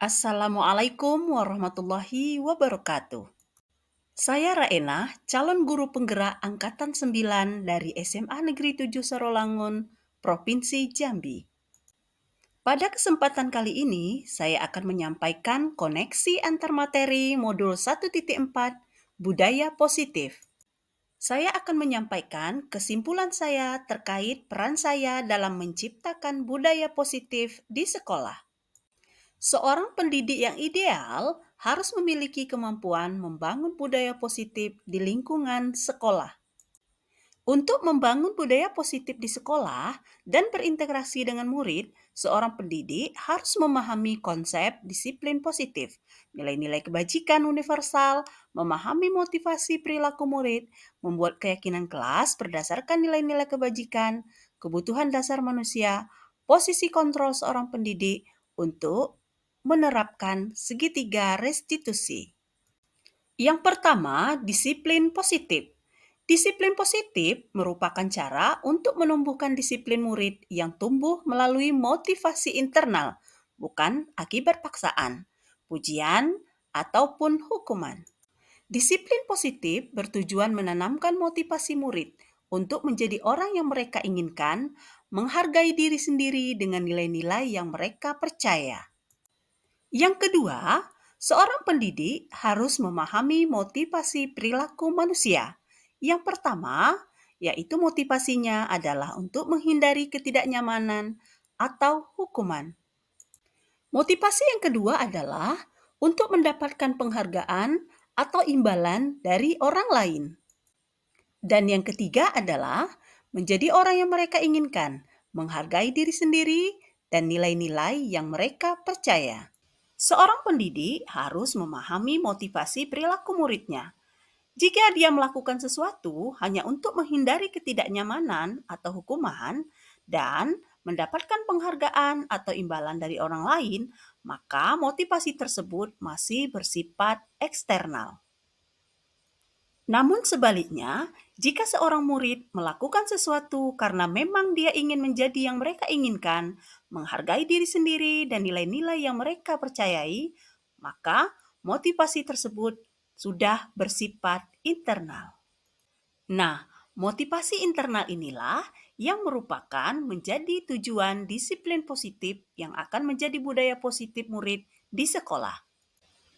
Assalamualaikum warahmatullahi wabarakatuh. Saya Raena, calon guru penggerak Angkatan 9 dari SMA Negeri 7 Sarolangun, Provinsi Jambi. Pada kesempatan kali ini, saya akan menyampaikan koneksi antar materi modul 1.4 Budaya Positif. Saya akan menyampaikan kesimpulan saya terkait peran saya dalam menciptakan budaya positif di sekolah. Seorang pendidik yang ideal harus memiliki kemampuan membangun budaya positif di lingkungan sekolah. Untuk membangun budaya positif di sekolah dan berintegrasi dengan murid, seorang pendidik harus memahami konsep disiplin positif, nilai-nilai kebajikan universal, memahami motivasi perilaku murid, membuat keyakinan kelas berdasarkan nilai-nilai kebajikan, kebutuhan dasar manusia, posisi kontrol seorang pendidik untuk menerapkan segitiga restitusi. Yang pertama, disiplin positif. Disiplin positif merupakan cara untuk menumbuhkan disiplin murid yang tumbuh melalui motivasi internal, bukan akibat paksaan, pujian, ataupun hukuman. Disiplin positif bertujuan menanamkan motivasi murid untuk menjadi orang yang mereka inginkan, menghargai diri sendiri dengan nilai-nilai yang mereka percaya. Yang kedua, seorang pendidik harus memahami motivasi perilaku manusia. Yang pertama, yaitu motivasinya adalah untuk menghindari ketidaknyamanan atau hukuman. Motivasi yang kedua adalah untuk mendapatkan penghargaan atau imbalan dari orang lain. Dan yang ketiga adalah menjadi orang yang mereka inginkan, menghargai diri sendiri, dan nilai-nilai yang mereka percaya. Seorang pendidik harus memahami motivasi perilaku muridnya. Jika dia melakukan sesuatu hanya untuk menghindari ketidaknyamanan atau hukuman dan mendapatkan penghargaan atau imbalan dari orang lain, maka motivasi tersebut masih bersifat eksternal. Namun sebaliknya, jika seorang murid melakukan sesuatu karena memang dia ingin menjadi yang mereka inginkan, menghargai diri sendiri dan nilai-nilai yang mereka percayai, maka motivasi tersebut sudah bersifat internal. Nah, motivasi internal inilah yang merupakan menjadi tujuan disiplin positif yang akan menjadi budaya positif murid di sekolah.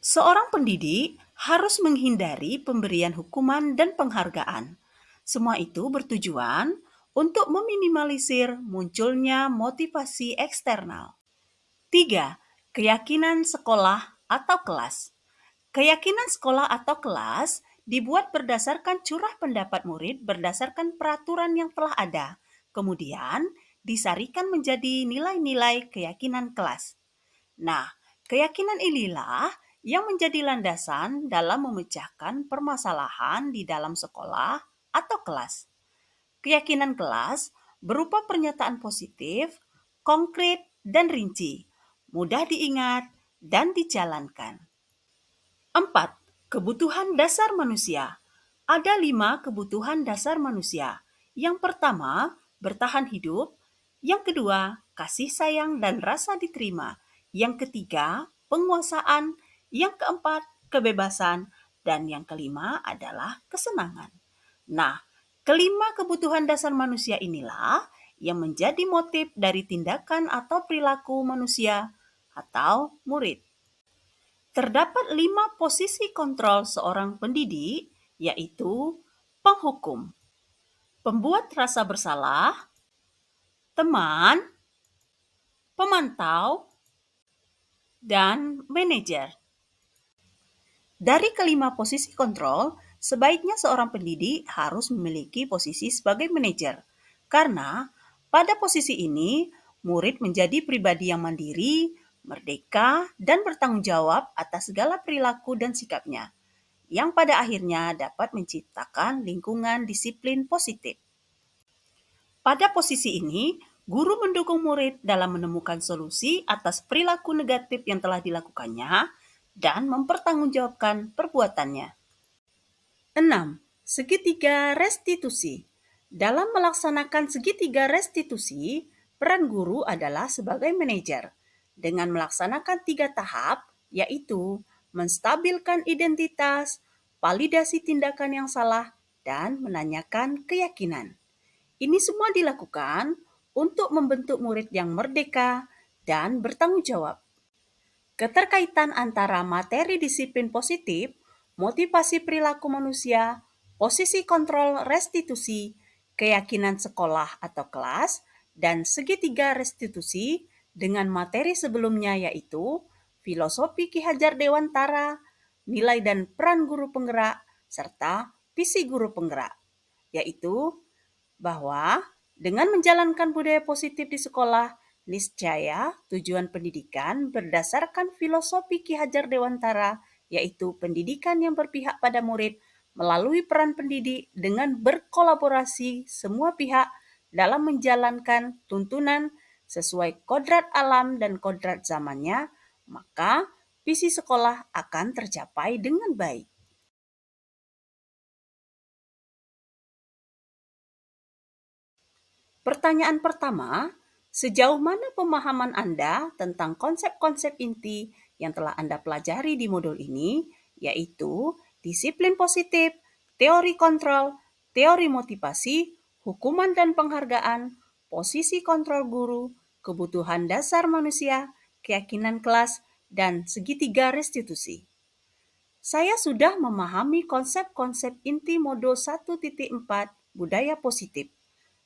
Seorang pendidik harus menghindari pemberian hukuman dan penghargaan. Semua itu bertujuan untuk meminimalisir munculnya motivasi eksternal. 3. Keyakinan sekolah atau kelas. Keyakinan sekolah atau kelas dibuat berdasarkan curah pendapat murid berdasarkan peraturan yang telah ada, kemudian disarikan menjadi nilai-nilai keyakinan kelas. Nah, keyakinan inilah yang menjadi landasan dalam memecahkan permasalahan di dalam sekolah atau kelas. Keyakinan kelas berupa pernyataan positif, konkret, dan rinci, mudah diingat dan dijalankan. 4. Kebutuhan dasar manusia. Ada 5 kebutuhan dasar manusia. Yang pertama, bertahan hidup. Yang kedua, kasih sayang dan rasa diterima. Yang ketiga, penguasaan. Yang keempat, kebebasan. Dan yang kelima adalah kesenangan. Nah, kelima kebutuhan dasar manusia inilah yang menjadi motif dari tindakan atau perilaku manusia atau murid. Terdapat 5 posisi kontrol seorang pendidik, yaitu penghukum, pembuat rasa bersalah, teman, pemantau, dan manajer. Dari kelima posisi kontrol, sebaiknya seorang pendidik harus memiliki posisi sebagai manajer, karena pada posisi ini murid menjadi pribadi yang mandiri, merdeka, dan bertanggung jawab atas segala perilaku dan sikapnya, yang pada akhirnya dapat menciptakan lingkungan disiplin positif. Pada posisi ini, guru mendukung murid dalam menemukan solusi atas perilaku negatif yang telah dilakukannya dan mempertanggungjawabkan perbuatannya. 6. Segitiga restitusi. Dalam melaksanakan segitiga restitusi, peran guru adalah sebagai manajer. dengan melaksanakan 3 tahap, yaitu menstabilkan identitas, validasi tindakan yang salah, dan menanyakan keyakinan. Ini semua dilakukan untuk membentuk murid yang merdeka dan bertanggung jawab. Keterkaitan antara materi disiplin positif, motivasi perilaku manusia, posisi kontrol restitusi, keyakinan sekolah atau kelas, dan segitiga restitusi dengan materi sebelumnya yaitu filosofi Ki Hajar Dewantara, nilai dan peran guru penggerak, serta visi guru penggerak, yaitu bahwa dengan menjalankan budaya positif di sekolah, niscaya tujuan pendidikan berdasarkan filosofi Ki Hajar Dewantara, yaitu pendidikan yang berpihak pada murid melalui peran pendidik dengan berkolaborasi semua pihak dalam menjalankan tuntunan sesuai kodrat alam dan kodrat zamannya, maka visi sekolah akan tercapai dengan baik. Pertanyaan pertama, sejauh mana pemahaman Anda tentang konsep-konsep inti yang telah Anda pelajari di modul ini, yaitu disiplin positif, teori kontrol, teori motivasi, hukuman dan penghargaan, posisi kontrol guru, kebutuhan dasar manusia, keyakinan kelas, dan segitiga restitusi. Saya sudah memahami konsep-konsep inti modul 1.4 budaya positif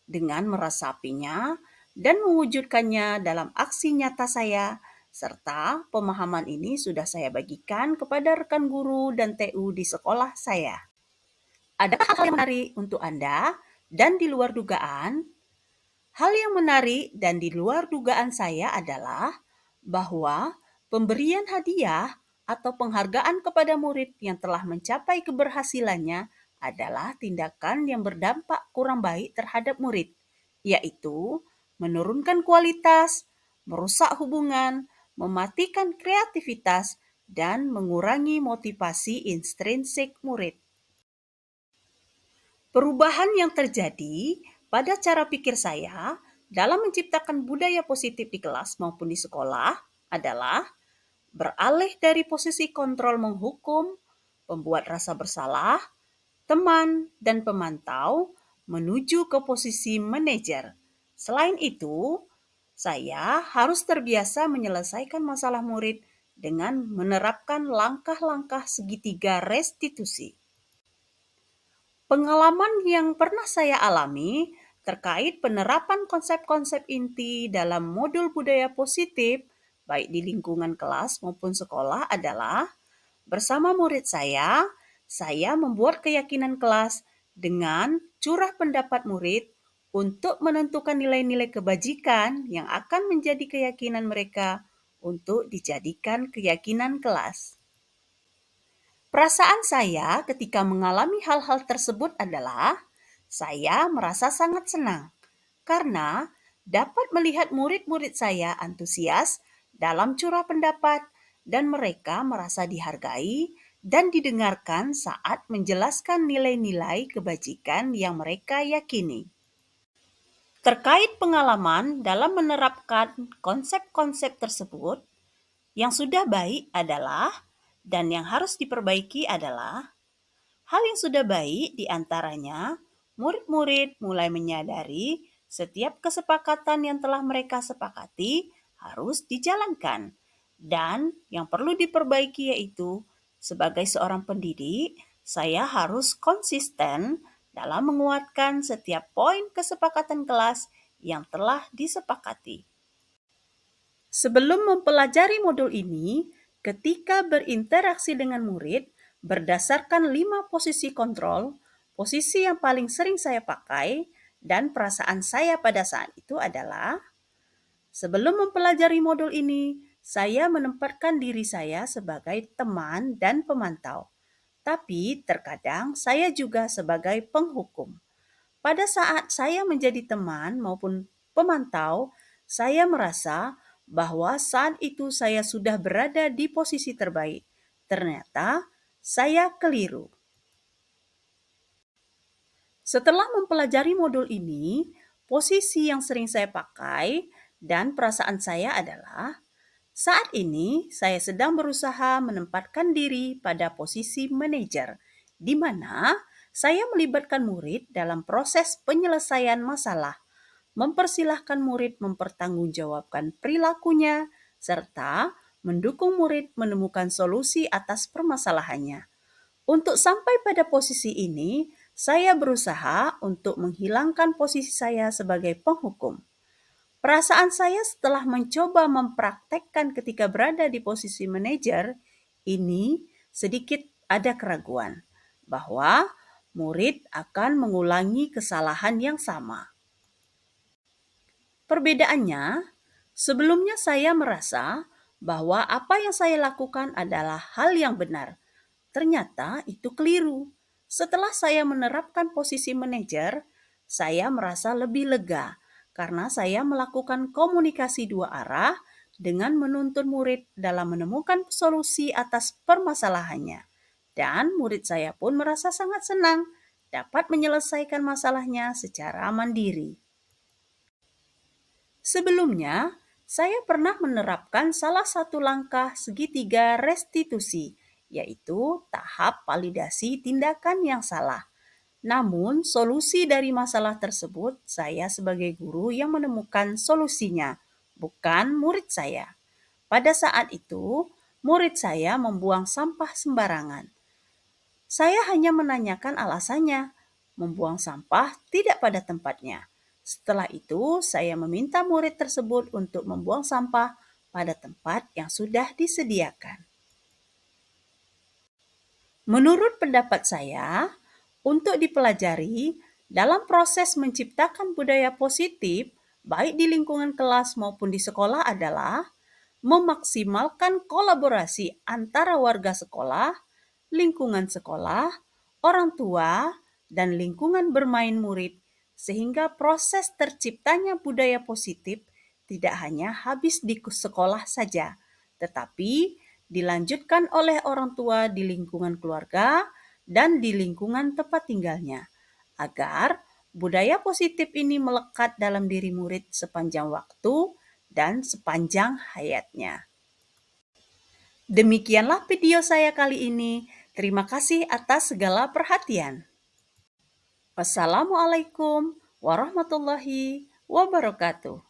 dengan meresapinya dan mewujudkannya dalam aksi nyata saya, serta pemahaman ini sudah saya bagikan kepada rekan guru dan TU di sekolah saya. Ada hal yang menarik untuk Anda dan di luar dugaan? Hal yang menarik dan di luar dugaan saya adalah bahwa pemberian hadiah atau penghargaan kepada murid yang telah mencapai keberhasilannya adalah tindakan yang berdampak kurang baik terhadap murid, yaitu menurunkan kualitas, merusak hubungan, mematikan kreativitas, dan mengurangi motivasi intrinsik murid. Perubahan yang terjadi pada cara pikir saya dalam menciptakan budaya positif di kelas maupun di sekolah adalah beralih dari posisi kontrol menghukum, pembuat rasa bersalah, teman, dan pemantau menuju ke posisi manajer. Selain itu, saya harus terbiasa menyelesaikan masalah murid dengan menerapkan langkah-langkah segitiga restitusi. Pengalaman yang pernah saya alami terkait penerapan konsep-konsep inti dalam modul budaya positif, baik di lingkungan kelas maupun sekolah adalah bersama murid saya membuat keyakinan kelas dengan curah pendapat murid untuk menentukan nilai-nilai kebajikan yang akan menjadi keyakinan mereka untuk dijadikan keyakinan kelas. Perasaan saya ketika mengalami hal-hal tersebut adalah saya merasa sangat senang karena dapat melihat murid-murid saya antusias dalam curah pendapat dan mereka merasa dihargai dan didengarkan saat menjelaskan nilai-nilai kebajikan yang mereka yakini. Terkait pengalaman dalam menerapkan konsep-konsep tersebut, yang sudah baik adalah dan yang harus diperbaiki adalah hal yang sudah baik diantaranya murid-murid mulai menyadari setiap kesepakatan yang telah mereka sepakati harus dijalankan. Dan yang perlu diperbaiki yaitu sebagai seorang pendidik, saya harus konsisten dalam menguatkan setiap poin kesepakatan kelas yang telah disepakati. Sebelum mempelajari modul ini, ketika berinteraksi dengan murid, berdasarkan 5 posisi kontrol, posisi yang paling sering saya pakai dan perasaan saya pada saat itu adalah, sebelum mempelajari modul ini, saya menempatkan diri saya sebagai teman dan pemantau. Tapi terkadang saya juga sebagai penghukum. Pada saat saya menjadi teman maupun pemantau, saya merasa bahwa saat itu saya sudah berada di posisi terbaik. Ternyata saya keliru. Setelah mempelajari modul ini, posisi yang sering saya pakai dan perasaan saya adalah Saat ini, saya sedang berusaha menempatkan diri pada posisi manajer, di mana saya melibatkan murid dalam proses penyelesaian masalah, mempersilahkan murid mempertanggungjawabkan perilakunya, serta mendukung murid menemukan solusi atas permasalahannya. Untuk sampai pada posisi ini, saya berusaha untuk menghilangkan posisi saya sebagai penghukum. Perasaan saya setelah mencoba mempraktekkan ketika berada di posisi manajer, ini sedikit ada keraguan bahwa murid akan mengulangi kesalahan yang sama. Perbedaannya, sebelumnya saya merasa bahwa apa yang saya lakukan adalah hal yang benar. Ternyata itu keliru. Setelah saya menerapkan posisi manajer, saya merasa lebih lega karena saya melakukan komunikasi dua arah dengan menuntun murid dalam menemukan solusi atas permasalahannya. Dan murid saya pun merasa sangat senang dapat menyelesaikan masalahnya secara mandiri. Sebelumnya, saya pernah menerapkan salah satu langkah segitiga restitusi, yaitu tahap validasi tindakan yang salah. Namun, solusi dari masalah tersebut saya sebagai guru yang menemukan solusinya, bukan murid saya. Pada saat itu, murid saya membuang sampah sembarangan. Saya hanya menanyakan alasannya, membuang sampah tidak pada tempatnya. Setelah itu, saya meminta murid tersebut untuk membuang sampah pada tempat yang sudah disediakan. Menurut pendapat saya, untuk dipelajari dalam proses menciptakan budaya positif, baik di lingkungan kelas maupun di sekolah adalah memaksimalkan kolaborasi antara warga sekolah, lingkungan sekolah, orang tua, dan lingkungan bermain murid, sehingga proses terciptanya budaya positif tidak hanya habis di sekolah saja, tetapi dilanjutkan oleh orang tua di lingkungan keluarga dan di lingkungan tempat tinggalnya, agar budaya positif ini melekat dalam diri murid sepanjang waktu dan sepanjang hayatnya. Demikianlah video saya kali ini. Terima kasih atas segala perhatian. Wassalamualaikum warahmatullahi wabarakatuh.